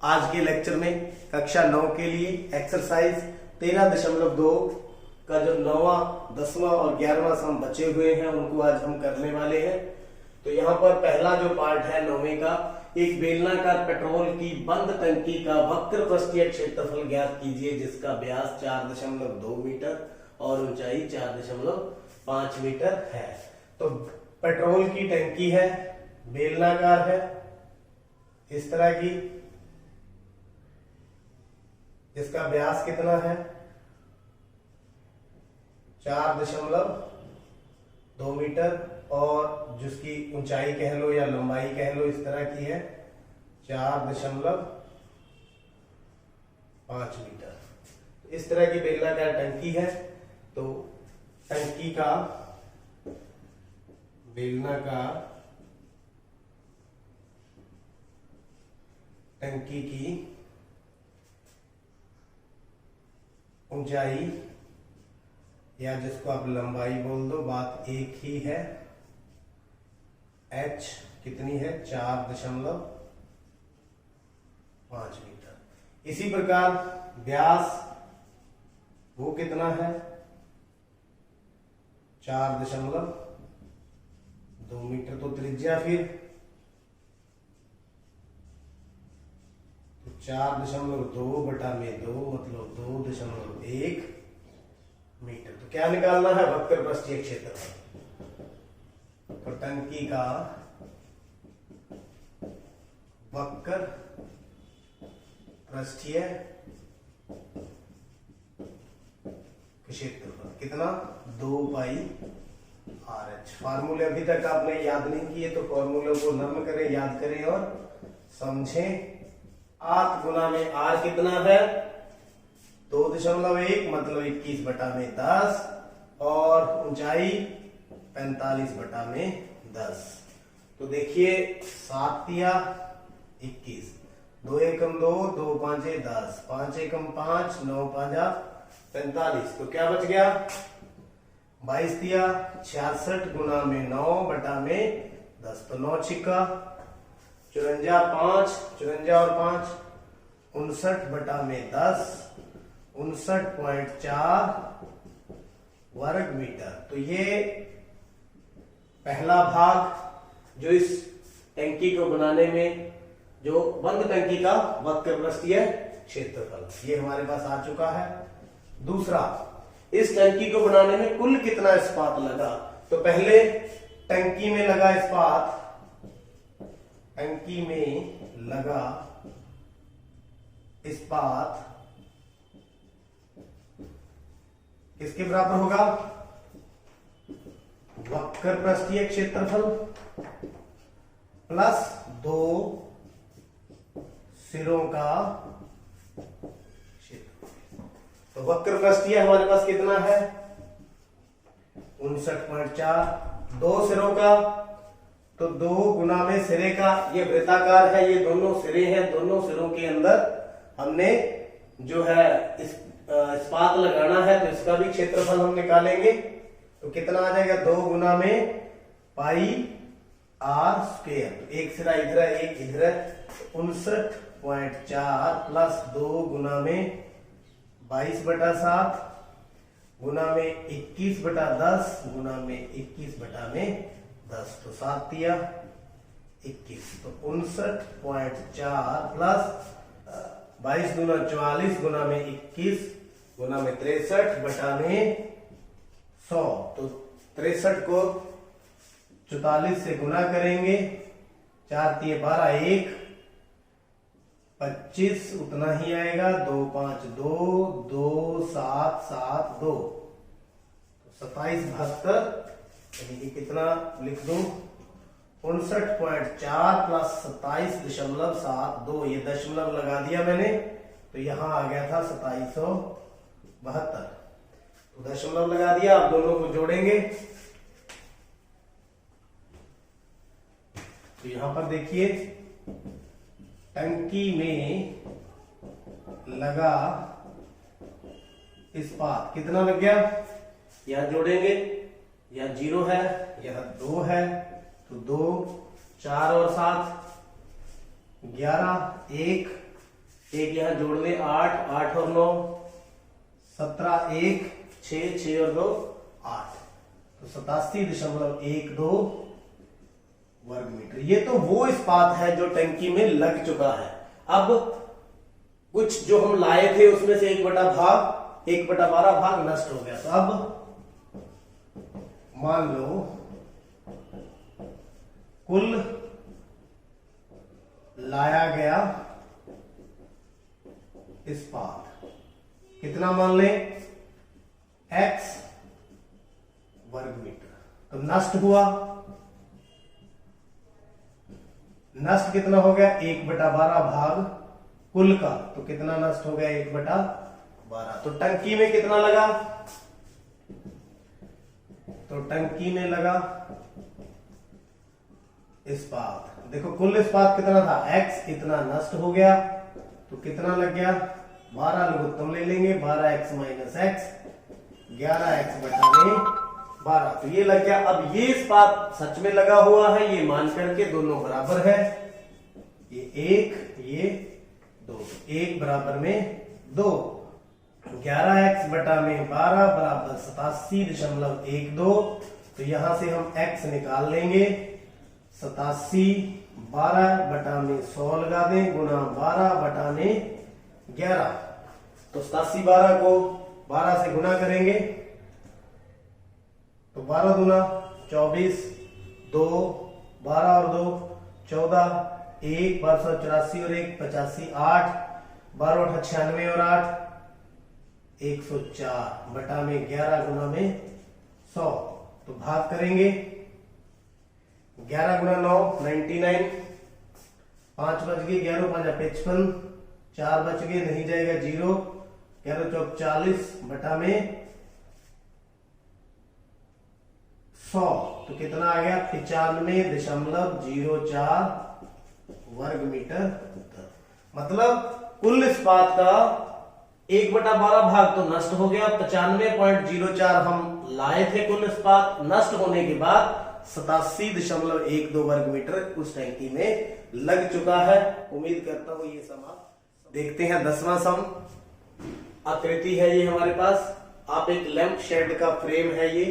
आज के लेक्चर में कक्षा 9 के लिए एक्सरसाइज 13.2 का जो 9वां 10वां और 11वां सम बचे हुए हैं उनको आज हम करने वाले हैं। तो यहाँ पर पहला जो पार्ट है 9वें का, एक बेलनाकार पेट्रोल की बंद टंकी का वक्र पृष्ठीय क्षेत्रफल ज्ञात कीजिए जिसका व्यास 4.2 मीटर और ऊंचाई 4.5 मीटर है। तो पेट्रोल की टंकी है, बेलनाकार है इस तरह की, जिसका व्यास कितना है 4.2 मीटर और जिसकी ऊंचाई कह लो या लंबाई कह लो इस तरह की है 4.5 मीटर। इस तरह की बेलनाकार टंकी है। तो टंकी का बेलनाकार टंकी की ऊंचाई या जिसको आप लंबाई बोल दो, बात एक ही है। h कितनी है 4.5 मीटर। इसी प्रकार व्यास वो कितना है 4.2 मीटर। तो त्रिज्या फिर 4.2/2 मतलब 2.1 मीटर। तो क्या निकालना है वक्र पृष्ठीय क्षेत्रफल। तो टंकी का वक्र पृष्ठीय क्षेत्रफल कितना 2πr/h। फार्मूले अभी तक आपने याद नहीं किए तो फॉर्मूले को नर्म करें, याद करें और समझें। 8 गुना में r कितना है 2.1 मतलब 21/10 और ऊंचाई 45/10। तो देखिए 7 या 21, 2 एकम 2, 2 5 10, 5 एकम 5, 9 5 45। तो क्या बच गया 22 दिया 66 गुना में 9/10। तो 9 छिक्का 54, 5 54 और 5 59/10, 59.4 वर्ग मीटर। तो ये पहला भाग जो इस टंकी को बनाने में जो बंद टंकी का वक्र पृष्ठीय क्षेत्रफल ये हमारे पास आ चुका है। दूसरा, इस टंकी को बनाने में कुल कितना इस्पात लगा। तो पहले टंकी में लगा इस्पात, टंकी में लगा इस्पात किसके बराबर होगा वक्र पृष्ठीय क्षेत्रफल प्लस 2 सिरों का क्षेत्रफल। तो वक्र पृष्ठीय हमारे पास कितना है 59.4, 2 सिरों का तो 2 गुना में सिरे का, ये वृत्ताकार है, ये दोनों सिरे हैं, दोनों सिरों के अंदर हमने जो है इस्पात लगाना है तो इसका भी क्षेत्रफल हम निकालेंगे। तो कितना आ जाएगा 2 गुना में πr²। तो एक सिरा इधर है एक इधर है, 59.4 प्लस 2 गुना में 22/7 गुना में 21/10 गुना में 21/10। तो 7 दिया 21। तो 59.4 प्लस 22 गुना 44 गुना में 21 गुना में 63/100। तो 63 को 44 से गुना करेंगे, 4 × 12 1 25 उतना ही आएगा, 2 5 2 2 7 7 2 27/72 यानी कि कितना लिख दूं 59.4 प्लस 27.72। ये दशमलव लगा दिया मैंने तो यहां आ गया था 2772। तो दशमलव लगा दिया, आप दोनों को जोड़ेंगे तो यहां पर देखिए टंकी में लगा इस्पात कितना लग गया, यहां जोड़ेंगे, यह 0 है यह 2 है तो 2 4 और 7 11 1 एक यहाँ जोड़ ले, 8, 8 और 9 17, 1 6, 6 और 2 8, तो 87.12 वर्ग मीटर। ये तो वो इस्पात है जो टंकी में लग चुका है। अब कुछ जो हम लाए थे उसमें से 1/12 भाग नष्ट हो गया। तो अब मान लो कुल लाया गया इस्पात कितना मान ले, x वर्ग मीटर। तो नष्ट हुआ, नष्ट कितना हो गया, 1/12 भाग कुल का, तो कितना नष्ट हो गया, 1/12। तो टंकी में कितना लगा, तो टंकी में लगा इस्पात, देखो कुल इस्पात कितना था, x इतना नष्ट हो गया, तो कितना लग गया, 12 लघुत्तम ले लेंगे, 12x माइनस x, 11x बटा में 12, तो ये लग गया। अब ये इस्पात सच में लगा हुआ है, ये मान करके दोनों बराबर है, ये 1 ये 2, 1 बराबर में 2, 11x बटा में 12 बराबर 87.12। तो यहां से हम x निकाल लेंगे, 87 12 बटा में 100 लगा दें गुना 12 बटा में 11, तो 87 12 को 12 से गुना करेंगे तो 12 दूना 24, 2 12 और 2 14, 1 1284 और 1 85, 8 12 8 96 और 8 104 बटा में 11 गुना में 100। तो भाग करेंगे, 11 गुना 9 99, 5 बच गए, 11 5 55, 4 बच गए, नहीं जाएगा 0, 11 चौक 40 बटा में 100, तो कितना आ गया, 95.04 वर्ग मीटर उत्तर। मतलब कुल इस्पात का 1/12 भाग तो नष्ट हो गया, 95.04 हम लाए थे कुल इस्पात, नष्ट होने के बाद 87.12 वर्ग मीटर उस टैंकी में लग चुका है। उम्मीद करता हूं ये सम आप देखते हैं। 10वां सम, आकृति है ये हमारे पास, आप एक लैंप शेड का फ्रेम है, ये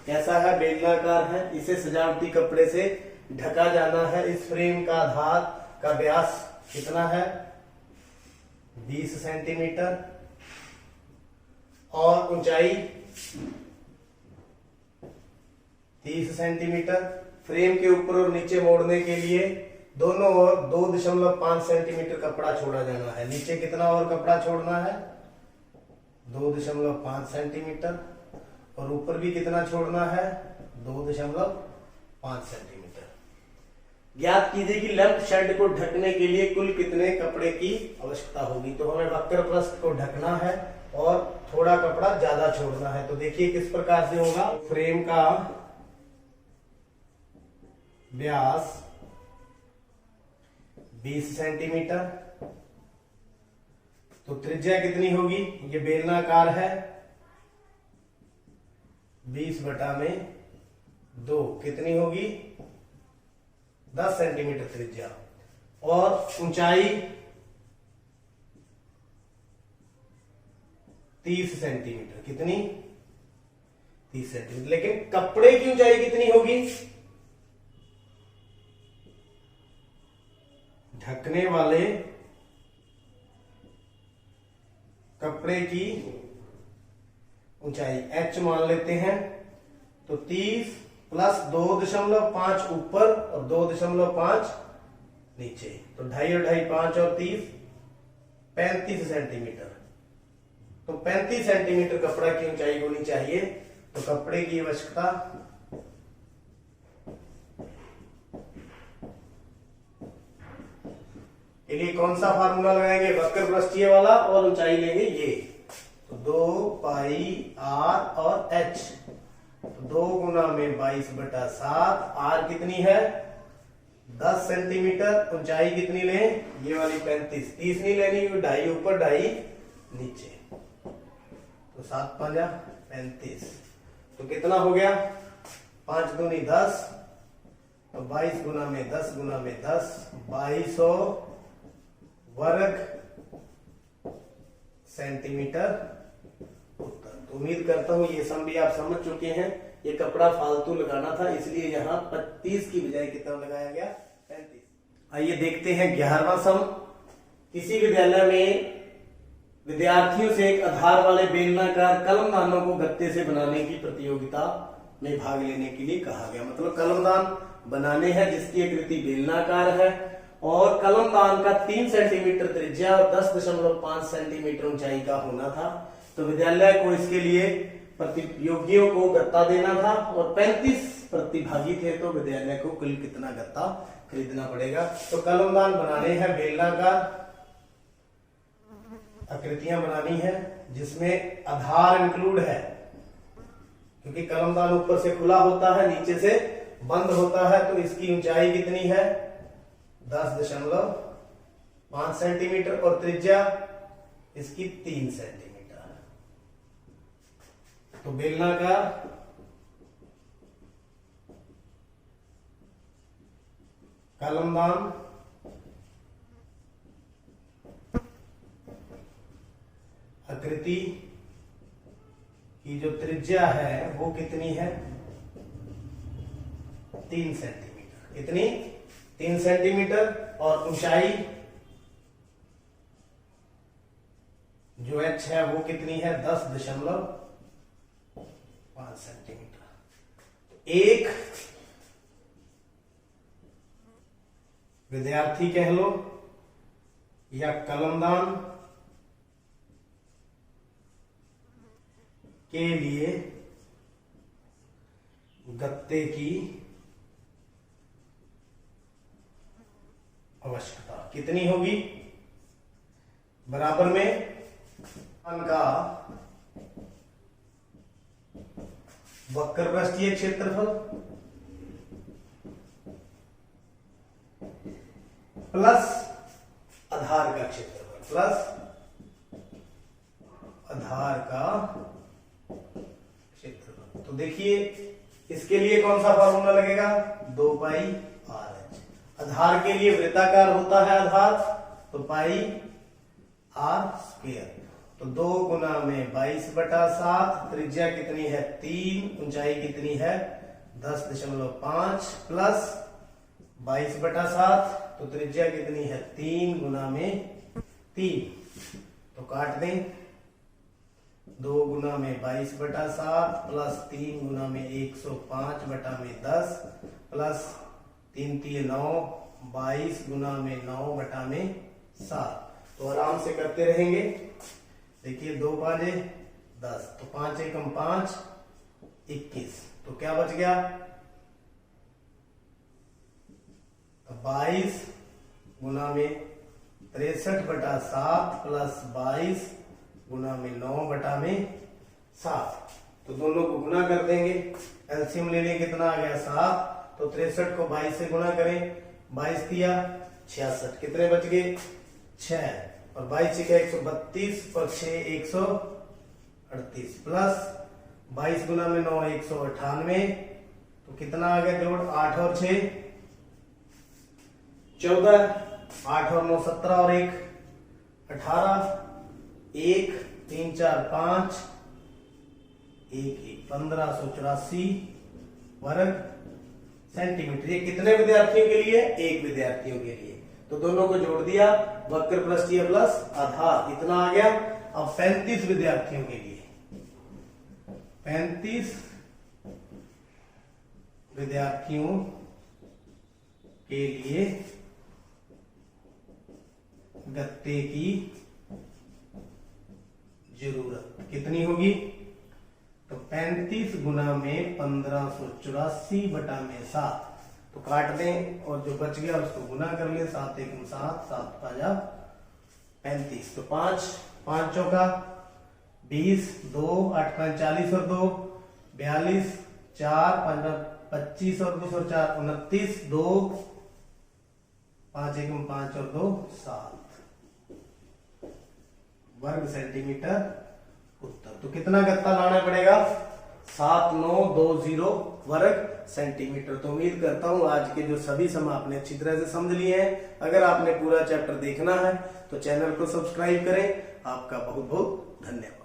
कैसा है, बेलनाकार है, इसे सजावटी कपड़े से ढका जाना है। इस फ्रेम का आधार का व्यास कितना है, 20 सेंटीमीटर और ऊंचाई 30 सेंटीमीटर। फ्रेम के ऊपर और नीचे मोड़ने के लिए दोनों ओर 2.5 सेंटीमीटर कपड़ा छोड़ा जाना है। नीचे कितना और कपड़ा छोड़ना है, 2.5 सेंटीमीटर, और ऊपर भी कितना छोड़ना है, 2.5 सेंटीमीटर। ज्ञात कीजिए कि लैंप शेड को ढकने के लिए कुल कितने कपड़े की आवश्यकता होगी। तो हमें वक्र पृष्ठ को ढकना है और थोड़ा कपड़ा ज्यादा छोड़ना है। तो देखिए किस प्रकार से होगा, फ्रेम का व्यास 20 सेंटीमीटर, तो त्रिज्या कितनी होगी, ये बेलनाकार है, 20 बटा में 2 कितनी होगी, 10 सेंटीमीटर त्रिज्या, और ऊंचाई 30 सेंटीमीटर, कितनी, 30 सेंटीमीटर। लेकिन कपड़े की ऊंचाई कितनी होगी, ढकने वाले कपड़े की ऊंचाई h मान लेते हैं, तो 30 प्लस 2.5 ऊपर और 2.5 नीचे, तो 2.5 और 2.5 5 और 30 35 सेंटीमीटर। तो 35 सेंटीमीटर कपड़ा की ऊंचाई होनी चाहिए। तो कपड़े की आवश्यकता के लिए कौन सा फार्मूला लगाएंगे, वक्र पृष्ठीय वाला, और ऊंचाई लेंगे ये, तो 2 पाई आर और h, तो 2 गुना में 22 बटा 7, आर कितनी है 10 सेंटीमीटर, ऊंचाई कितनी लें, ये वाली 35, 30 नहीं लेनी, 2.5 ऊपर 2.5 नीचे, तो 7 5 35, तो कितना हो गया, 5 दूनी 10, तो 22 गुना में 10 गुना में 10, 2200 वर्ग सेंटीमीटर उत्तर। तो उम्मीद करता हूं ये सम भी आप समझ चुके हैं। ये कपड़ा फालतू लगाना था, इसलिए यहाँ 25 की बजाय कितना लगाया गया, 35। आइए देखते हैं 11वां सम। किसी विद्यालय में विद्यार्थियों से एक आधार वाले बेलनाकार कलमदानों को गत्ते से बनाने की प्रतियोगिता में भाग लेने के लिए कहा गया। मतलब कलमदान बनाने हैं जिसकी आकृति बेलनाकार है और कलमदान का 3 सेंटीमीटर त्रिज्या और 10.5 सेंटीमीटर ऊंचाई का होना था। तो विद्यालय को इसके लिए प्रतियोगियों को गत्ता देना था और 35 प्रतिभागी थे, तो विद्यालय को कुल कितना गत्ता खरीदना पड़ेगा। तो कलमदान बनाने हैं, बेलनाकार आकृतियां बनानी है जिसमें आधार इंक्लूड है, क्योंकि कलमदान ऊपर से खुला होता है, नीचे से बंद होता है। तो इसकी ऊंचाई कितनी है, 10.5 सेंटीमीटर और त्रिज्या इसकी 3 सेंटीमीटर। तो बेलनाकार कलमदान आकृति की जो त्रिज्या है वो कितनी है, 3 सेंटीमीटर। कितनी, 3 सेंटीमीटर। और ऊंचाई जो h है वो कितनी है, 10.5 सेंटीमीटर। एक विद्यार्थी कह लो या कलमदान के लिए गत्ते की आवश्यकता कितनी होगी, बराबर में का वक्र पृष्ठीय क्षेत्रफल प्लस आधार का क्षेत्रफल प्लस आधार का क्षेत्रफल। तो देखिए इसके लिए कौन सा फॉर्मूला लगेगा, 2 पाई RH। आधार के लिए वृत्ताकार होता है आधार, तो पाई R स्क्वायर। तो 2 गुना में 22/7, त्रिज्या कितनी है 3, ऊंचाई कितनी है 10.5 प्लस 22/7, तो त्रिज्या कितनी है 3 गुना में 3। तो काट दें, 2 गुना में 22/7 प्लस 3 गुना में 105/10 प्लस 3 3 9, 22 गुना में 9/7। तो आराम से करते रहेंगे। देखिए 2 5 10, तो 5 एकम 5 21। तो क्या बच गया, तो 22 गुना में 63/7 प्लस 22 गुना में 9/7। तो दोनों को गुना कर देंगे, एलसीएम ले लें, कितना आ गया 7। तो 63 को 22 से गुना करें, 22 दिया 66, कितने बच गए 6, और 22 से क्या 132 और 6 138 प्लस 22 गुना में 9 198। तो कितना आ गया जोड़, 8 और 6 14, 8 और 9 17 और 1 18, 1 3 4 5 1 1584 वर्ग सेंटीमीटर। ये कितने विद्यार्थियों के लिए, एक विद्यार्थियों के लिए। तो दोनों को जोड़ दिया, वक्र पृष्ठीय प्लस आधार, इतना आ गया। अब 35 विद्यार्थियों के लिए, 35 विद्यार्थियों के लिए गत्ते की जरूरत कितनी होगी, तो 35 गुना में 1584/7। तो काट दें और जो बच गया उसको गुना कर ले, 7 एकम 7, 7 5 35। तो 5 5 चौका 20, 2 8 5 40 और 2 42, 4 5 25 और 2 और 4 29, 2 5 एकम 5 और 2 7 वर्ग सेंटीमीटर उत्तर। तो कितना गत्ता लाना पड़ेगा, 7920 वर्ग सेंटीमीटर। तो उम्मीद करता हूँ आज के जो सभी सम आपने अच्छी तरह से समझ लिए हैं। अगर आपने पूरा चैप्टर देखना है तो चैनल को सब्सक्राइब करें। आपका बहुत बहुत धन्यवाद।